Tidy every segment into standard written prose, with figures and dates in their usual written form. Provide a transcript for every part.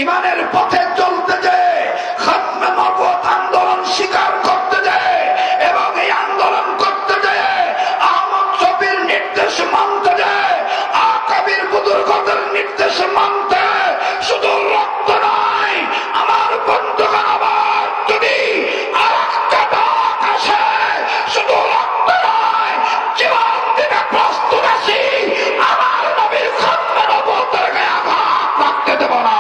ইমানের পথে চলতে যে খতমে নবুয়ত আন্দোলন স্বীকার করতে যায় এবং এই আন্দোলন করতে যায় আহমদ শফির নির্দেশ মানতে যায় আকাবির বুজুর্গদের নির্দেশ মানতে শুধু রক্ত নয় আমার বন্ধুগণ আবার যদি আরেকটা ডাক আসে শুধু রক্ত নয় জীবন দিতে প্রস্তুত আছি আমার নবীর খতমে নবুয়তের গায়ে আঘাত রাখতে দেব না।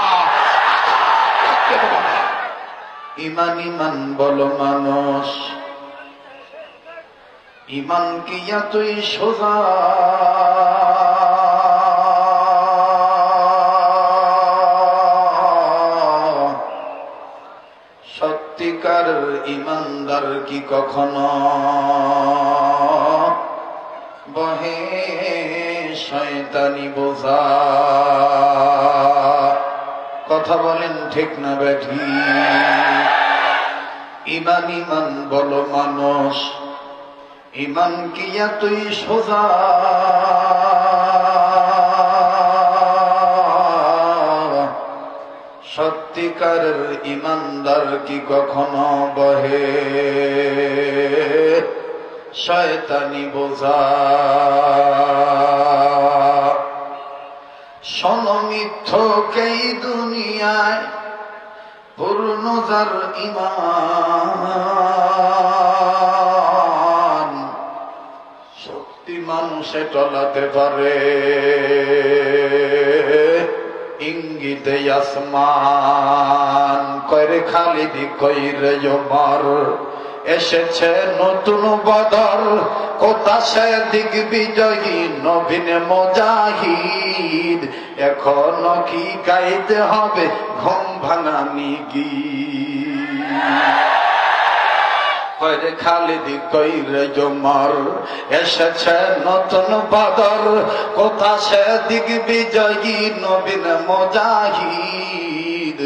ইমান ইমান বলো মানুষ, ইমান কি এতই সোজা? সত্যিকার ইমানদার কি কখনো বহে শয়তানি বোঝা? কথা বলেন ঠিক না বেঠি? ইমান ইমান বলো মানুষ, ইমান কি এতই সোজা? সত্যিকার ইমানদার কি কখনো বহে শয়তানি বোঝা? সনমিথ্যকেই দুনিয়ায় পূর্ণ যার ঈমান, শক্তি মানুষে টলাতে পারে ইঙ্গিতে আসমান। কয়রে খালিদি কইরে ওমর, এসেছে নতুন বদর, কোথা সে দিগ্বিজয়ী নবীন মুজাহিদ। এখনো কি গাইতে হবে ঘুম ভাঙানি গীত? কয়রে খালিদি কইরে ওমর, এসেছে নতুন বদর, কোথা সে দিগ্বিজয়ী নবীন মুজাহিদ।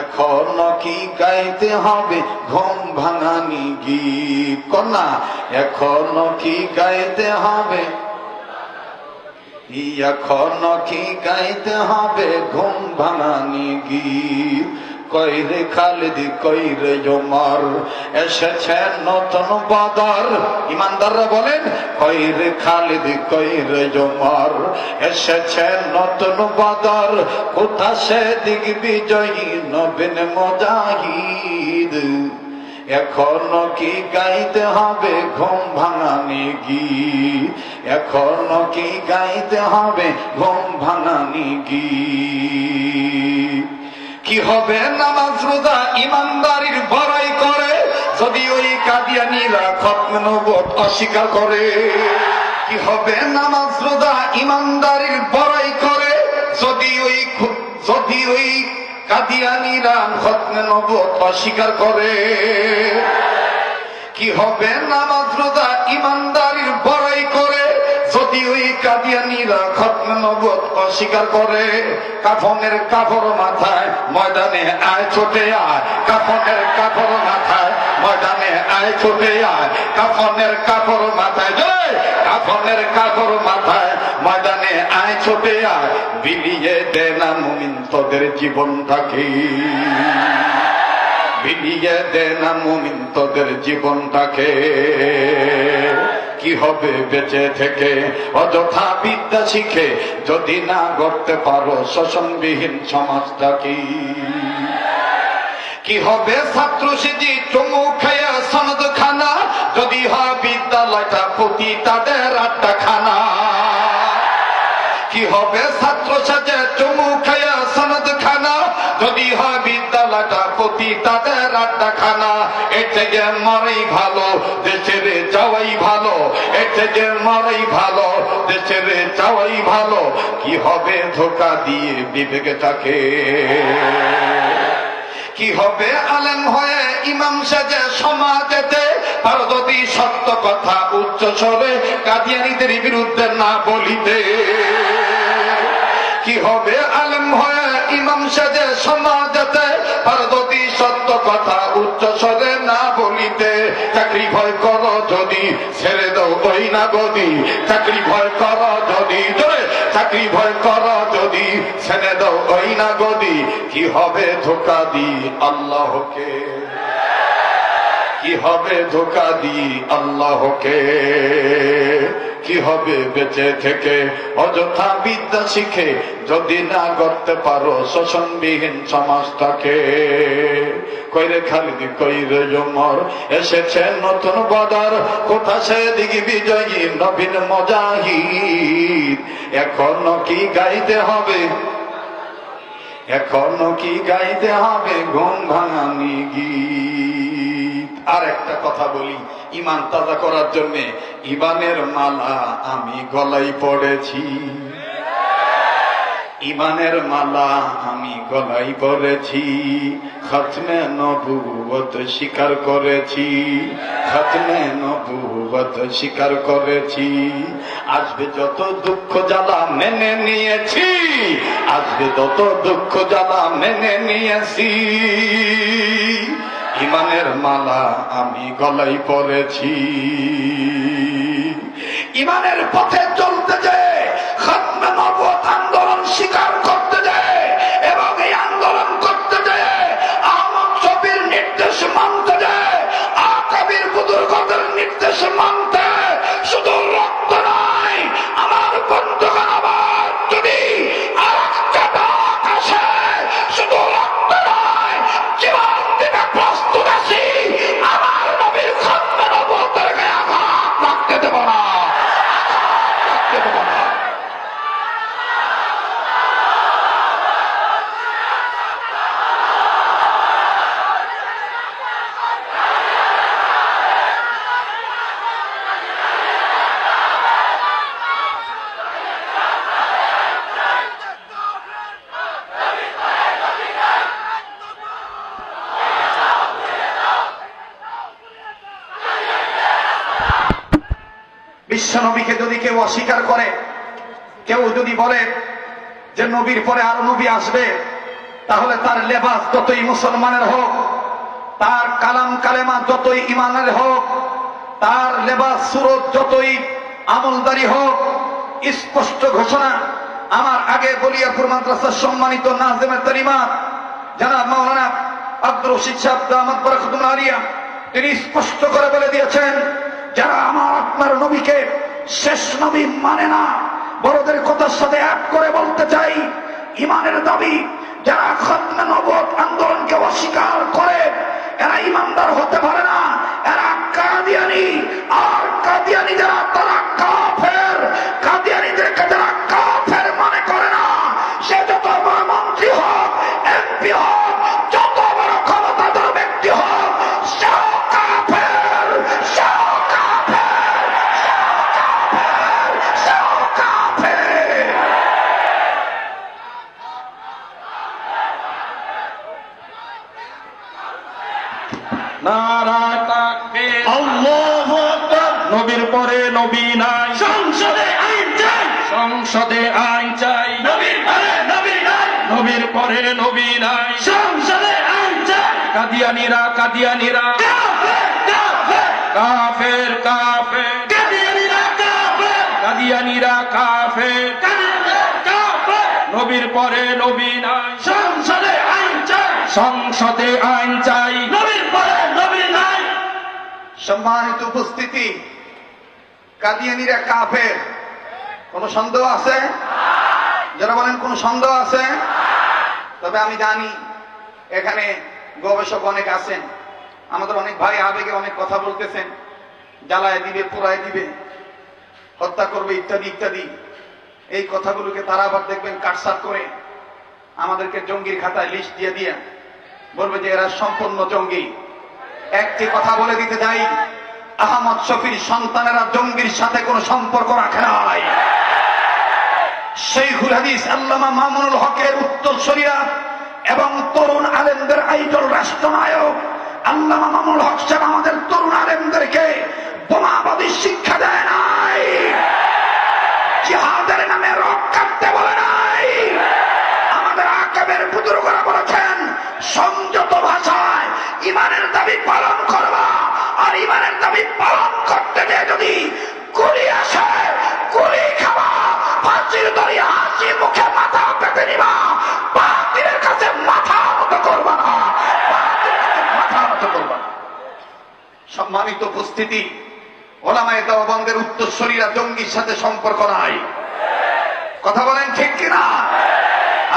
এখনো কি গাইতে হবে ঘুম ভাঙানি গীত? কন্যা এখনো কি গাইতে হবে, এখনো কি গাইতে হবে ঘুম ভাঙানি গীত? কইরে খালিদি কইরে ওমর, এসেছে নতুন বদর। ইমানদাররা বলেন কইরে খালিদি কইরে ওমর, এসেছে নতুন বদর, কোথা সে দিগ্বিজয়ী নবীন মুজাহিদ। এখনো কি গাইতে হবে ঘুম ভাঙানি গীত? এখনো কি গাইতে হবে ঘুম ভাঙানি গীত? কি হবে নামাজ রোজা ইমানদারির বড়াই করে যদি ওই কাদিয়ানীরা খতমে নবুয়ত অস্বীকার করে? কি হবে নামাজ রোজা ইমানদারির বড়াই করে যদি ওই কাদিয়ানীরা খতমে নবুয়ত অস্বীকার করে? কি হবে নামাজ রোজা ইমানদারির বড়াই করে যদি ওই কাদিয়ানীরা খতমে নবুয়ত অস্বীকার করে? কাফনের কাপড় মাথায় ময়দানে আয় ছোটে আয়, কাফনের কাপড় মাথায় ময়দানে আয় ছোটে আয়, কাফনের কাপড় মাথায়, কাফনের কাপড় মাথায় ময়দানে আয় ছোটে আয়। বিলিয়ে দে না মুমিন তোদের জীবনটাকে, বিলিয়ে দে না মুমিন তোদের জীবনটাকে। কি হবে বেঁচে থেকে অযথা বিদ্যা শিখে যদি না গড়তে পারো শোষণবিহীন সমাজটাকে? কি হবে ছাত্র সেজি চুমু খেয়ে সনদ খানা যদি হয় বিদ্যালয়টা প্রতি তাদের আড্ডা খানা? কি হবে ছাত্র সেজে চুমু খেয়ে সনদ খানা যদি হয় বিদ্যালয়টা প্রতি তাদের আড্ডা খানা? এর থেকে মরাই ভালো দেশের যাওয়াই ভালো, এর থেকে মরাই ভালো দেশের যাওয়াই ভালো। কি হবে ধোঁকা দিয়ে বিবেকটাকে? কি হবে আলেম হয়ে ইমাম সাজে সমাজেতে আর যদি সত্য কথা উচ্চ স্বরে কাদিয়ানীদের বিরুদ্ধে না বলিতে? কি হবে আলেম হয়ে ইমাম সাজে সমাজেতে আর যদি সত্য কথা উচ্চ স্বরে না বলিতে? চাকরি ভয় করো যদি ছেড়ে দাও ওই না গদি, চাকরি ভয় করো যদি, চাকরি ভয় করো যদি ছেড়ে দাও ওই না গদি, কি হবে ধোকা দি আল্লাহকে, কি হবে ধোকা দি আল্লাহকে, কি হবে বেঁচে থেকে অযথা বিদ্যা শিখে যদি না করতে পারো শোষণবিহীন সমাজটাকে। কইরে খালিদ কইরে ওমর, এসেছে নতুন বদর, কোথা সে দিগি বিজয়ী নবীন মুজাহিদ। এখনো কি গাইতে হবে, এখনো কি গাইতে হবে ঘুম ভাঙানি গীত। আর একটা কথা বলি, ইমান তাজা করার জন্য ইমানের মালা আমি গলায় পড়েছি, ইমানের মালা আমি গলায় পড়েছি, খতমে নবুয়ত স্বীকার করেছি, খতমে নবুয়ত স্বীকার করেছি। আসবে যত দুঃখ জ্বালা মেনে নিয়েছি, আসবে যত দুঃখ জ্বালা মেনে নিয়েছি, ইমানের মালা আমি গলায় পড়েছি। ইমানের পথে চলতে যে খতমে নবুয়ত আন্দোলন স্বীকার করতে যায় এবং এই আন্দোলন করতে যায় আহমদ শফির নির্দেশ মানতে যায়, আকাবির বুজুর্গদের নির্দেশ মানতে, শুধু রক্ত নয় আমার বন্ধুগণ, আবার যদি আর একটা ডাক আসে, শুধু রক্ত নয় জীবন দিতে প্রস্তুত আছি, আমার নবীর খতমে নবুয়তের গায়ে আঘাত লাগতে দেব না, লাগতে দেব না। বিশ্বনবীকে যদি কেউ অস্বীকার করে, কেউ যদি বলে যে নবীর পরে আরো নবী আসবে, তাহলে তার লেবাস যতই মুসলমানের হোক, তার কালাম কালেমা যতই ইমানের হোক, তার লেবাস সুরত যতই আমলদারি হোক, স্পষ্ট ঘোষণা আমার আগে বলিয়াপুর মাদ্রাসার সম্মানিত নাজেমে তালিমাত জনাব মাওলানা আব্দুর রশিদ সাহেব দামাত বরকতুল আলিয়া, তিনি স্পষ্ট করে বলে দিয়েছেন, যারা আমার আপনার নবীকে শেষ নবী মানে না, বড়দের কথার সাথে এক করে বলতে চাই, ইমানের দাবি যারা খতমে নবুয়ত আন্দোলনকে অস্বীকার করে, এরা ইমানদার হতে পারে না, এরা কাদিয়ানি। আর কাদিয়ানি যারা, তারা কাফের। কাদিয়ানিদেরকে যারা কাফের মনে করে না, সে যত বড় মন্ত্রী হোক, এমপি হোক, যত বড় ক্ষমতাধর ব্যক্তি হোক, সেও কাফের, সেও কাফের, সেও কাফের, সেও কাফের। নারায়ে তাকবীর, আল্লাহু আকবার। নবীর পরে নবী নাই, সংসদে আইন চাই, সংসদে আইন চাই। নবীর পরে নবী নাই, নবীর পরে নবী নাই, সংসদে আইন চাই। কাদিয়ানীরা, কাদিয়ানীরা কাফের, কাফের, কাফের, কাফের। কাদিয়ানীরা কাফের, কাদিয়ানীরা কাফের, কাদিয়ানীরা কাফের। নবীর পরে নবী নাই, সংসদে আইন চাই, সংসদে আইন চাই। নবীর পরে নবী নাই। সম্মানিত উপস্থিতি, কাদিয়ানীরা কাফের, কোন সন্দেহ আছে? যারা বলেন কোন সন্দেহ আছে? তবে আমি জানি এখানে গবেষক অনেক আছেন, আমাদের অনেক ভাই আবেগে অনেক কথা বলতেছেন, জ্বালায় দিবে, পোড়ায় দিবে, হত্যা করবে, ইত্যাদি ইত্যাদি। এই কথাগুলোকে তারা আবার দেখবেন কাটছাট করে আমাদেরকে জঙ্গির খাতায় লিস্ট দিয়ে দিয়ে বলবে যে এরা সম্পূর্ণ জঙ্গি। একটি কথা বলে দিতে যাই, আহমদ শফির সন্তানেরা জঙ্গির সাথে কোনো সম্পর্ক রাখে নাই। শাইখুল হাদিস আল্লামা মামুনুল হকের উত্তরসূরিরা এবং তরুণ আলেমদের আইডল রাষ্ট্রনায়ক আল্লামা মামুনুল হক সাহেব আমাদের তরুণ আলেমদেরকে বোমাবাদী শিক্ষা দেয় নাই, জিহাদের নামে রক কাটতে বলে নাই। আমাদের আকাবের বুজুর্গরা বলেছেন, সংযত ভাষায় ইমানের দাবি পালন করবা, আর ইমানের দাবি পালন করতে গিয়ে যদি গুলি আসে, গুলি খাবা, ফাঁসির দড়ি হাসি মুখে মাথা পেতে নিবা, বাতিলের কাছে মাথা নত করবা না, বাতিলের কাছে মাথা নত করবা না। সম্মানিত উপস্থিতি, ওলামায়ে দেওবন্দের উত্তরসূরিরা জঙ্গির সাথে সম্পর্ক নাই। কথা বলেন ঠিক কিনা?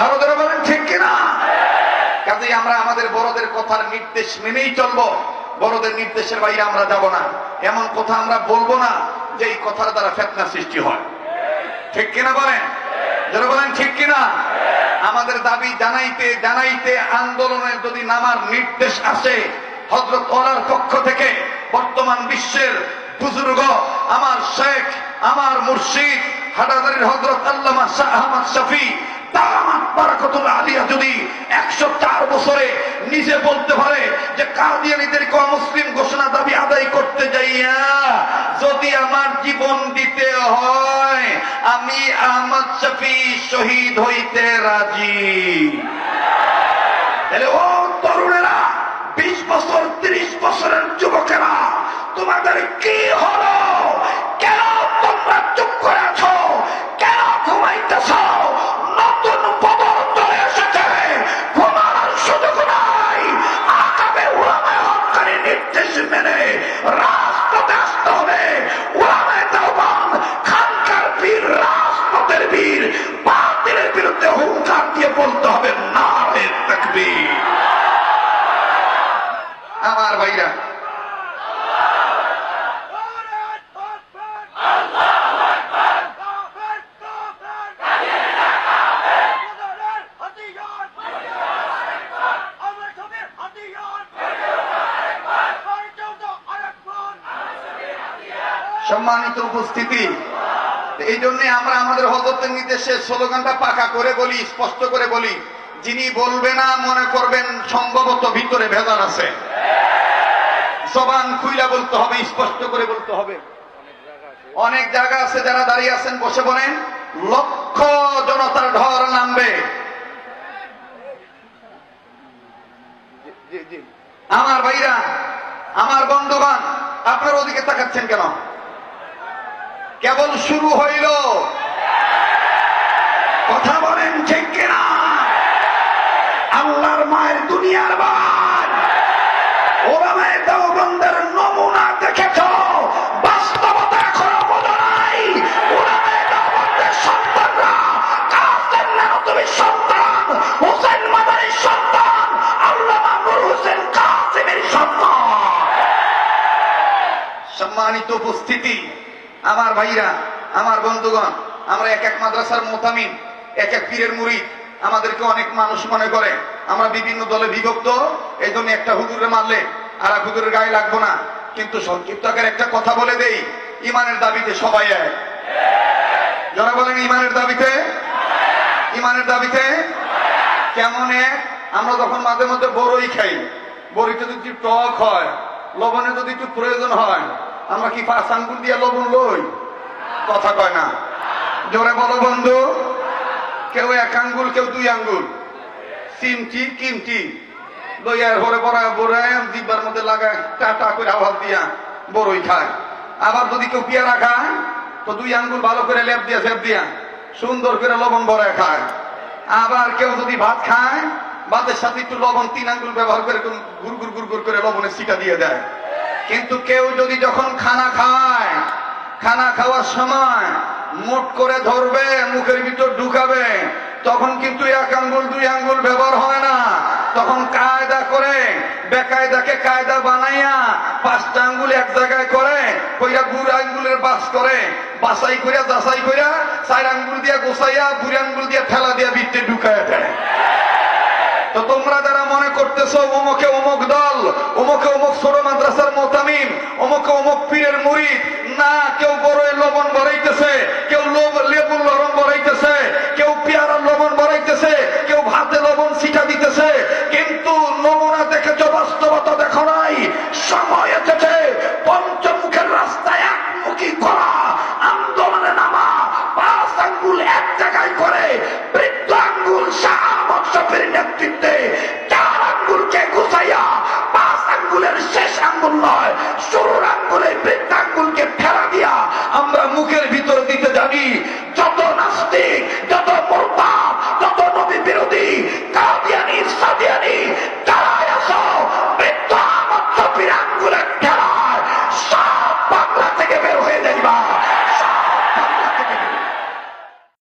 আরো ধরে বলেন ঠিক কিনা? কাজেই আমরা আমাদের বড়দের কথার নির্দেশ মেনেই চলবো, বড়দের নির্দেশের বাইরে আমরা যাব না। এমন কথা আমরা বলবো না যে এই কথার দ্বারা ফিতনা সৃষ্টি হয়। ঠিক কিনা বলেন? যারা বলেন ঠিক কিনা? আমাদের দাবি জানাইতে জানাইতে আন্দোলনের যদি নামার নির্দেশ আসে হযরত ওলার পক্ষ থেকে, বর্তমান বিশ্বের বুজুর্গ, আমার শেখ, আমার মুর্শিদ হাটাজারির হযরত আল্লামা শাহ আহমদ শফি দামাত বারাকাতুল আলিয়া যদি 104 বছরে নিজে বলতে পারে যে কাদিয়ানীদেরকে মুসলিম ঘোষণা দাবি আদায় করতে যাইয়া যদি আমার জীবন দিতে হয়, আমি আহমদ শফি শহীদ হইতে রাজি। তাহলে ও তরুণেরা, 20 বছর 30 বছরের যুবকেরা, তোমাদের কি হলো? কেন তোমরা চুপ করে আছো? কেন ঘুমাইতেছ? নতুন বদল চলে এসেছে, ঘুমানোর সুযোগ নাই। আকাবে উলামায়ে হক্কানির নির্দেশ মেনে রাজপথে আসতে হবে। উলামায়ে দেওবন্দ খানকার বীর, রাজপথের বীর, বাতিলের বিরুদ্ধে হুঙ্কার দিয়ে বলতে হবে নারে তাকবীর। আমার ভাইরা, সম্মানিত উপস্থিতি, এই জন্য আমরা আমাদের হযরতের নির্দেশে স্লোগানটা পাকা করে বলি, স্পষ্ট করে বলি। যিনি বলবে না মনে করবেন সম্ভবত ভিতরে ভেজাল আছে। জবান খুইলা বলতে হবে, স্পষ্ট করে বলতে হবে। অনেক জায়গা আছে যারা দাঁড়িয়ে আছেন, বসে বলেন লক্ষ জনতার ঢল নামবে। আমার ভাইরা, আমার বন্ধুগণ, আপনার ওদিকে তাকাচ্ছেন কেন? কেবল শুরু হইল। কথা বলেন ঠিক কিনা? আল্লাহর মায়ের দুনিয়ার বাদ, ওলামায়ে দেওবন্দের নমুনা দেখেছ, বাস্তবতা এখনো বোঝা নাই। ওলামায়ে দেওবন্দের সন্তানরা কাসেম নানতুবির সন্তান, হোসেন মাদানির সন্তান, আল্লামা নূর হোসেন কাসেমের সন্তান। সম্মানিত উপস্থিতি, আমার ভাইরা, আমার বন্ধুগণ, আমরা এক এক মাদ্রাসার মোতামিম, এক এক পীরের মুরিদ। আমাদেরকে অনেক মানুষ মনে করে আমরা বিভিন্ন দলে বিভক্ত, এই জন্য একটা হুজুরে মারলে আর এক হুজুরের গায়ে লাগবো না। কিন্তু সংক্ষিপ্ত আকারে একটা কথা বলে দেই, ইমানের দাবিতে সবাই এক। যারা বলেন ইমানের দাবিতে, ইমানের দাবিতে কেমন এক? আমরা যখন মাঝে মধ্যে বড়ই খাই, বড়িতে যদি একটু টক হয়, লবণের যদি একটু প্রয়োজন হয়, আমরা কি 5 আঙ্গুল দিয়ে লবণ লই? কথা কয় না, জোরে বলো বন্ধু। কেউ 1 আঙ্গুল, কেউ 2 আঙ্গুল, চিমটি কিমটি লইয়ার ভরে বড়ায় বড়ায় জিব্বার মধ্যে লাগায় টাটা করে আওয়াজ দিয়া বড়ই খায়। আবার যদি কেউ পেয়ারা খায় তো 2 আঙ্গুল ভালো করে লেপ দিয়া ফেপ দিয়া সুন্দর করে লবণ ভরায় খায়। আবার কেউ যদি ভাত খায়, ভাতের সাথে একটু লবণ 3 আঙ্গুল ব্যবহার করে গুড় গুড় করে লবণের ছিটা দিয়ে দেয়। কিন্তু কেউ যদি যখন খানা খায়, খানা খাওয়ার সময় মোট করে ধরবে, মুখের ভিতর ঢুকাবে, তখন কিন্তু 1 আঙ্গুল 2 আঙ্গুল ব্যবহার হয় না। তখন কায়দা করে, বেকায়দাকে কায়দা বানাইয়া 5টা আঙ্গুল এক জায়গায় করে কইরা 2 আঙ্গুলের বাস করে, বাছাই কইরা যাচাই কইরা 4 আঙ্গুল দিয়া গোছাইয়া 2 আঙ্গুল দিয়া ঠেলা দিয়া ভিতরে ঢুকাইয়া দেয়। তো তোমরা যারা মনে করতেছো অমুকে অমুক দল, অমুকে অমুক ছোট মাদ্রাসার মোতামিম, অমুকে অমুক পীরের মুরিদ, না, কেউ বড়ই লবণ ভরাইতেছে, কেউ লেবুর লবণ ভরাইতেছে, কেউ পেয়ারার লবণ ভরাইতেছে, কেউ ভাতে লবণ ছিটা দিতেছে, কিন্তু নমুনা দেখেছো, বাস্তবতা দেখো নাই। সময় এসেছে পঞ্চমুখের রাস্তায় একমুখী করা, আন্দোলনে নামা, 5 আঙ্গুল এক জায়গায় করে বৃদ্ধ আঙ্গুল শাহ আহমদ শফির নেতৃত্বে 4 আঙ্গুলকে গুছাইয়া 5 আঙ্গুলের শেষ আঙ্গুল নয়, শুরুর আঙ্গুলের বৃদ্ধ আঙ্গুলকে ফেলা দিয়া আমরা মুখের ভিতর দিতে জানি। যত নাস্তা ইহুদি, কাদিয়ানি, সাদিয়ানি, তারাই আছো মৃত্যু আহমদ শফির আঙ্গুলে